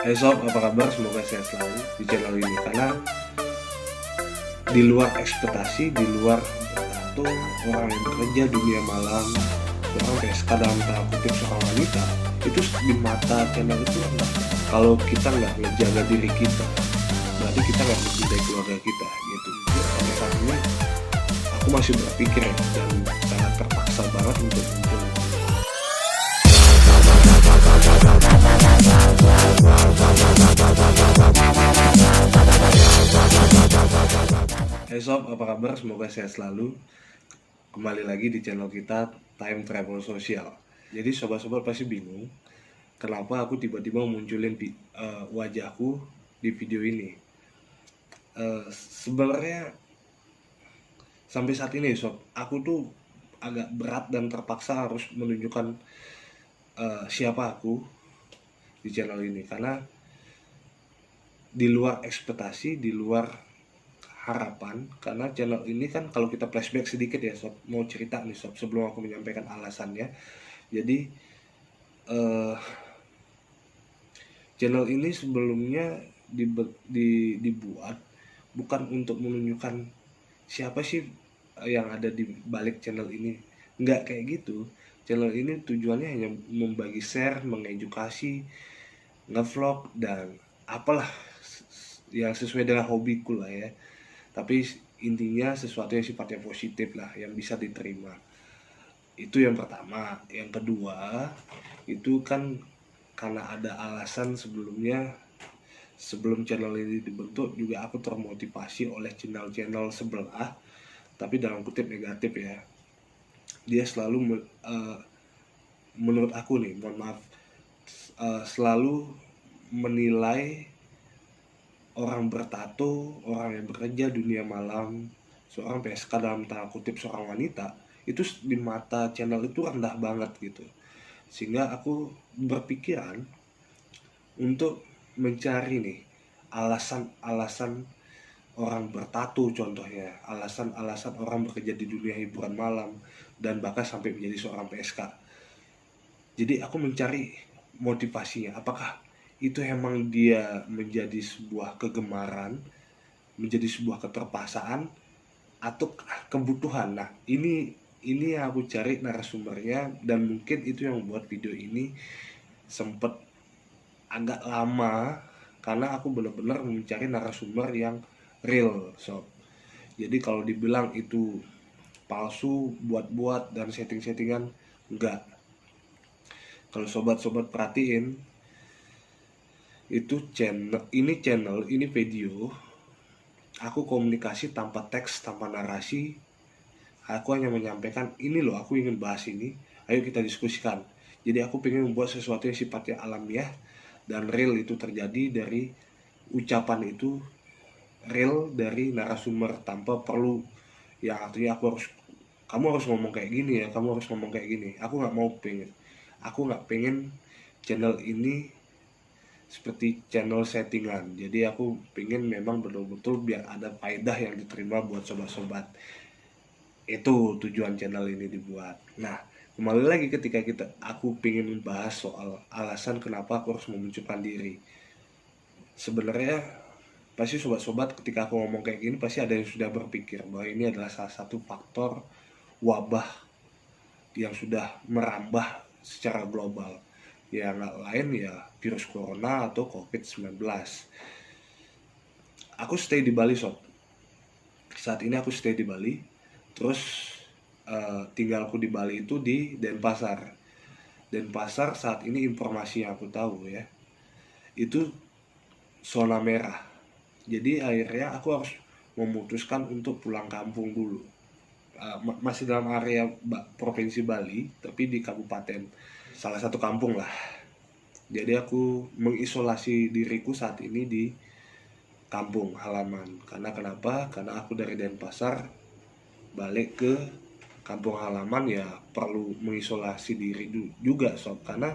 Hai sob, apa kabar? Semoga sehat selalu di channel ini. Karena di luar ekspektasi, di luar atau orang yang bekerja dunia malam, orang PSK dalam tanda kutip seorang wanita, itu di mata channel itu enggak. Kalau kita nggak ngejaga diri kita, berarti kita nggak mencintai keluarga kita, gitu. Jadi, sampai saat ini aku masih berpikir dan sangat terpaksa banget untuk muncul. Hai sob, apa kabar? Semoga sehat selalu. Kembali lagi di channel kita Time Travel Sosial. Jadi sobat-sobat pasti bingung kenapa aku tiba-tiba munculin wajahku di video ini. Sebenarnya sampai saat ini sob, aku tuh agak berat dan terpaksa harus menunjukkan siapa aku di channel ini, karena di luar ekspektasi, di luar harapan. Karena channel ini kan, kalau kita flashback sedikit ya sob, mau cerita nih sob sebelum aku menyampaikan alasannya. Jadi channel ini sebelumnya dibuat bukan untuk menunjukkan siapa sih yang ada di balik channel ini, nggak kayak gitu. Channel ini tujuannya hanya membagi share, mengedukasi, ngevlog, dan apalah yang sesuai dengan hobiku lah ya. Tapi intinya sesuatu yang sifatnya positif lah, yang bisa diterima. Itu yang pertama. Yang kedua, itu kan karena ada alasan sebelumnya. Sebelum channel ini dibentuk juga aku termotivasi oleh channel-channel sebelah, tapi dalam kutip negatif ya. Dia selalu menurut aku nih, mohon maaf, selalu menilai orang bertato, orang yang bekerja dunia malam, seorang PSK dalam tanda kutip seorang wanita, itu di mata channel itu rendah banget gitu. Sehingga aku berpikiran untuk mencari nih alasan-alasan orang bertato, contohnya alasan-alasan orang bekerja di dunia hiburan malam, dan bahkan sampai menjadi seorang PSK. Jadi aku mencari motivasinya, apakah itu emang dia menjadi sebuah kegemaran, menjadi sebuah keterpaksaan, atau kebutuhan. Nah, ini yang aku cari narasumbernya, dan mungkin itu yang membuat video ini sempet agak lama, karena aku benar-benar mencari narasumber yang real sob. Jadi kalau dibilang itu palsu, buat-buat, dan setting-settingan, enggak. Kalau sobat-sobat perhatiin, itu channel ini video, aku komunikasi tanpa teks, tanpa narasi. Aku hanya menyampaikan, ini loh aku ingin bahas ini, ayo kita diskusikan. Jadi aku pengen membuat sesuatu yang sifatnya alamiah dan real, itu terjadi dari ucapan itu, real dari narasumber, tanpa perlu yang artinya kamu harus ngomong kayak gini ya, kamu harus ngomong kayak gini. Aku nggak pengen channel ini seperti channel settingan. Jadi aku pengen memang betul-betul biar ada faedah yang diterima buat sobat-sobat. Itu tujuan channel ini dibuat. Nah, kembali lagi ketika aku pengen membahas soal alasan kenapa aku harus memunculkan diri. Sebenarnya pasti sobat-sobat ketika aku ngomong kayak gini pasti ada yang sudah berpikir bahwa ini adalah salah satu faktor wabah yang sudah merambah secara global. Ya nggak lain ya virus corona atau COVID-19. Aku stay di Bali sob. Saat ini aku stay di Bali. Terus tinggalku di Bali itu di Denpasar. Denpasar saat ini informasi yang aku tahu ya, itu zona merah. Jadi akhirnya aku harus memutuskan untuk pulang kampung dulu. Masih dalam area provinsi Bali, tapi di kabupaten, salah satu kampung lah. Jadi aku mengisolasi diriku saat ini di kampung halaman. Karena kenapa? Karena aku dari Denpasar balik ke kampung halaman ya perlu mengisolasi diri juga sob. Karena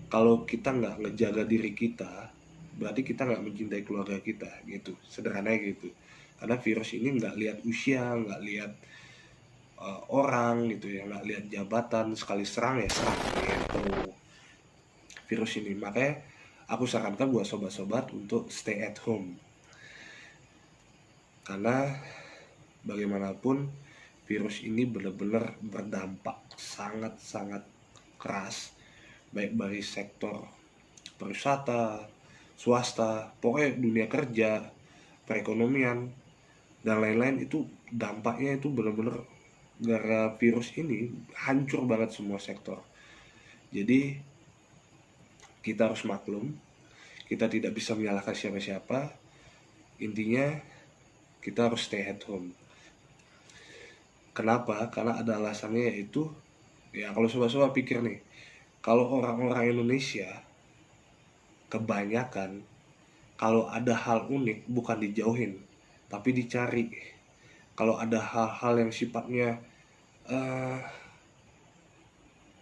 kalau kita nggak ngejaga diri kita, berarti kita nggak mencintai keluarga kita gitu, sederhananya gitu. Karena virus ini nggak lihat usia, nggak lihat orang gitu ya, nggak lihat jabatan, sekali serang ya serang gitu. virus ini. Makanya aku sarankan buat sobat-sobat untuk stay at home, karena bagaimanapun virus ini benar-benar berdampak sangat-sangat keras, baik bagi sektor pariwisata, swasta, pokoknya dunia kerja, perekonomian, dan lain-lain. Itu dampaknya itu benar-benar gara virus ini hancur banget semua sektor. Jadi kita harus maklum, kita tidak bisa menyalahkan siapa-siapa. Intinya kita harus stay at home. Kenapa? Karena ada alasannya, yaitu ya kalau sobat-sobat pikir nih, kalau orang-orang Indonesia kebanyakan kalau ada hal unik bukan dijauhin tapi dicari. Kalau ada hal-hal yang sifatnya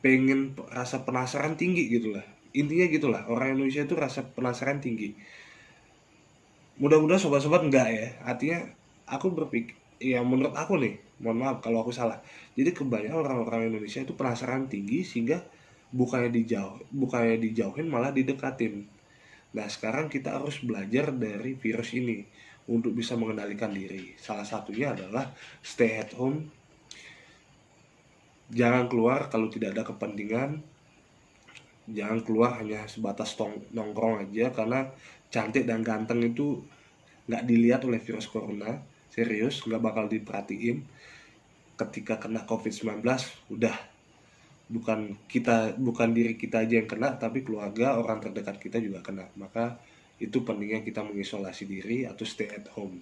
pengen, rasa penasaran tinggi gitulah, intinya gitulah, orang Indonesia itu rasa penasaran tinggi. Mudah-mudahan sobat-sobat enggak ya, artinya aku berpikir ya, menurut aku nih, mohon maaf kalau aku salah, jadi kebanyakan orang-orang Indonesia itu penasaran tinggi sehingga bukannya dijauhin malah didekatin. Nah sekarang kita harus belajar dari virus ini untuk bisa mengendalikan diri. Salah satunya adalah stay at home, jangan keluar kalau tidak ada kepentingan, jangan keluar hanya sebatas nongkrong aja, karena cantik dan ganteng itu nggak dilihat oleh virus corona. Serius, nggak bakal diperhatiin. Ketika kena COVID-19 udah, bukan diri kita aja yang kena, tapi keluarga, orang terdekat kita juga kena. Maka itu pentingnya kita mengisolasi diri atau stay at home.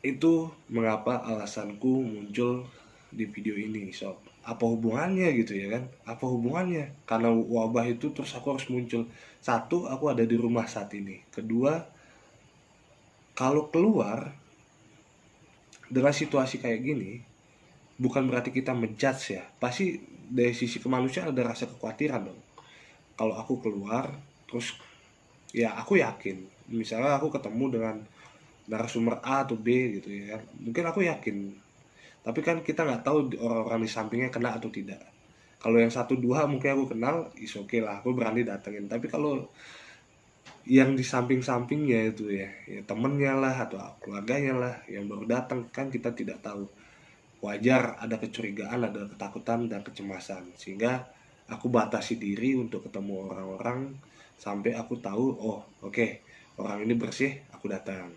Itu mengapa alasanku muncul di video ini, sob. Apa hubungannya gitu ya kan? Apa hubungannya? Karena wabah itu terus aku harus muncul. Satu, aku ada di rumah saat ini. Kedua, kalau keluar dengan situasi kayak gini, bukan berarti kita menjudge ya. Pasti dari sisi kemanusiaan ada rasa kekhawatiran dong. Kalau aku keluar, terus ya aku yakin, misalnya aku ketemu dengan narasumber A atau B gitu ya, mungkin aku yakin. Tapi kan kita nggak tahu orang-orang di sampingnya kena atau tidak. Kalau yang 1-2 mungkin aku kenal, is oke lah, aku berani datengin. Tapi kalau yang di samping-sampingnya itu ya temennya lah atau keluarganya lah yang baru datang, kan kita tidak tahu. Wajar ada kecurigaan, ada ketakutan dan kecemasan, sehingga aku batasi diri untuk ketemu orang-orang sampai aku tahu, oh oke, orang ini bersih, aku datang.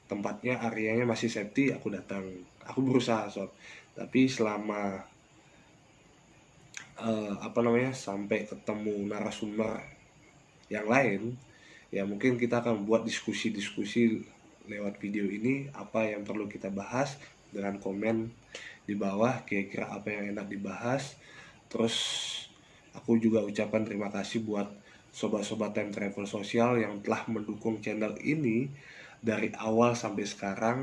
Tempatnya, areanya masih safety, aku datang. Aku berusaha sob. Tapi selama sampai ketemu narasumber yang lain, ya mungkin kita akan buat diskusi-diskusi lewat video ini, apa yang perlu kita bahas, dengan komen di bawah kira-kira apa yang enak dibahas. Terus aku juga ucapkan terima kasih buat sobat-sobat Time Travel Sosial yang telah mendukung channel ini dari awal sampai sekarang,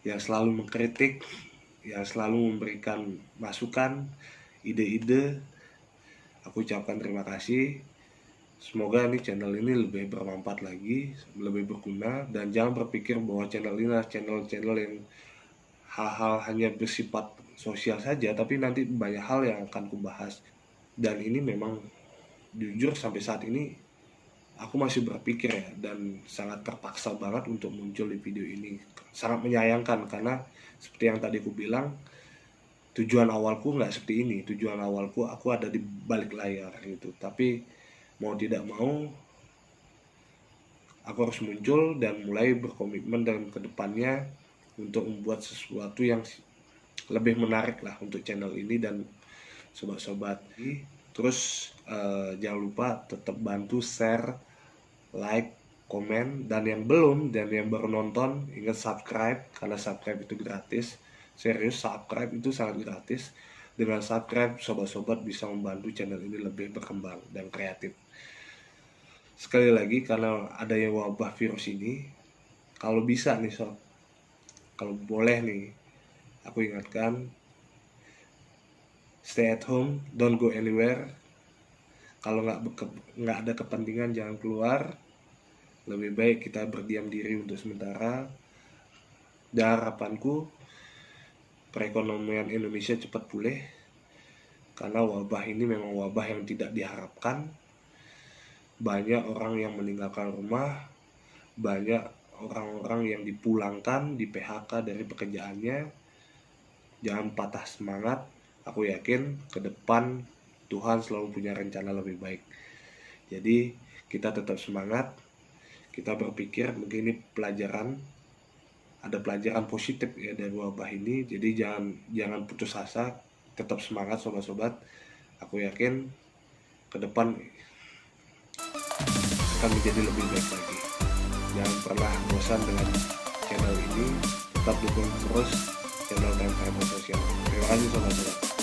yang selalu mengkritik, yang selalu memberikan masukan, ide-ide. Aku ucapkan terima kasih. Semoga nih channel ini lebih bermanfaat lagi, lebih berguna, dan jangan berpikir bahwa channel ini adalah channel yang hal-hal hanya bersifat sosial saja, tapi nanti banyak hal yang akan kubahas. Dan ini memang jujur sampai saat ini aku masih berpikir ya, dan sangat terpaksa banget untuk muncul di video ini. Sangat menyayangkan karena seperti yang tadi aku bilang, tujuan awalku nggak seperti ini. Tujuan awalku aku ada di balik layar gitu, tapi mau tidak mau aku harus muncul dan mulai berkomitmen dalam kedepannya untuk membuat sesuatu yang lebih menarik lah untuk channel ini dan sobat-sobat. Terus jangan lupa tetap bantu share, like, komen, dan yang belum dan yang baru nonton ingat subscribe, karena subscribe itu gratis. Serius, subscribe itu sangat gratis. Dengan subscribe, sobat-sobat bisa membantu channel ini lebih berkembang dan kreatif. Sekali lagi, karena adanya wabah virus ini, kalau bisa nih sob, kalau boleh nih, aku ingatkan, stay at home, don't go anywhere. Kalau nggak ada kepentingan, jangan keluar. Lebih baik kita berdiam diri untuk sementara. Dan harapanku, perekonomian Indonesia cepat pulih karena wabah ini memang wabah yang tidak diharapkan. Banyak orang yang meninggalkan rumah, banyak orang-orang yang dipulangkan, di PHK dari pekerjaannya. Jangan patah semangat, aku yakin ke depan Tuhan selalu punya rencana lebih baik. Jadi kita tetap semangat, kita berpikir mungkin ini pelajaran, ada pelajaran positif ya dari wabah ini. Jadi jangan putus asa, tetap semangat sobat-sobat. Aku yakin ke depan akan menjadi lebih baik lagi. Jangan pernah bosan dengan channel ini, tetap dukung terus channel Time Sosial. Terima kasih sobat-sobat.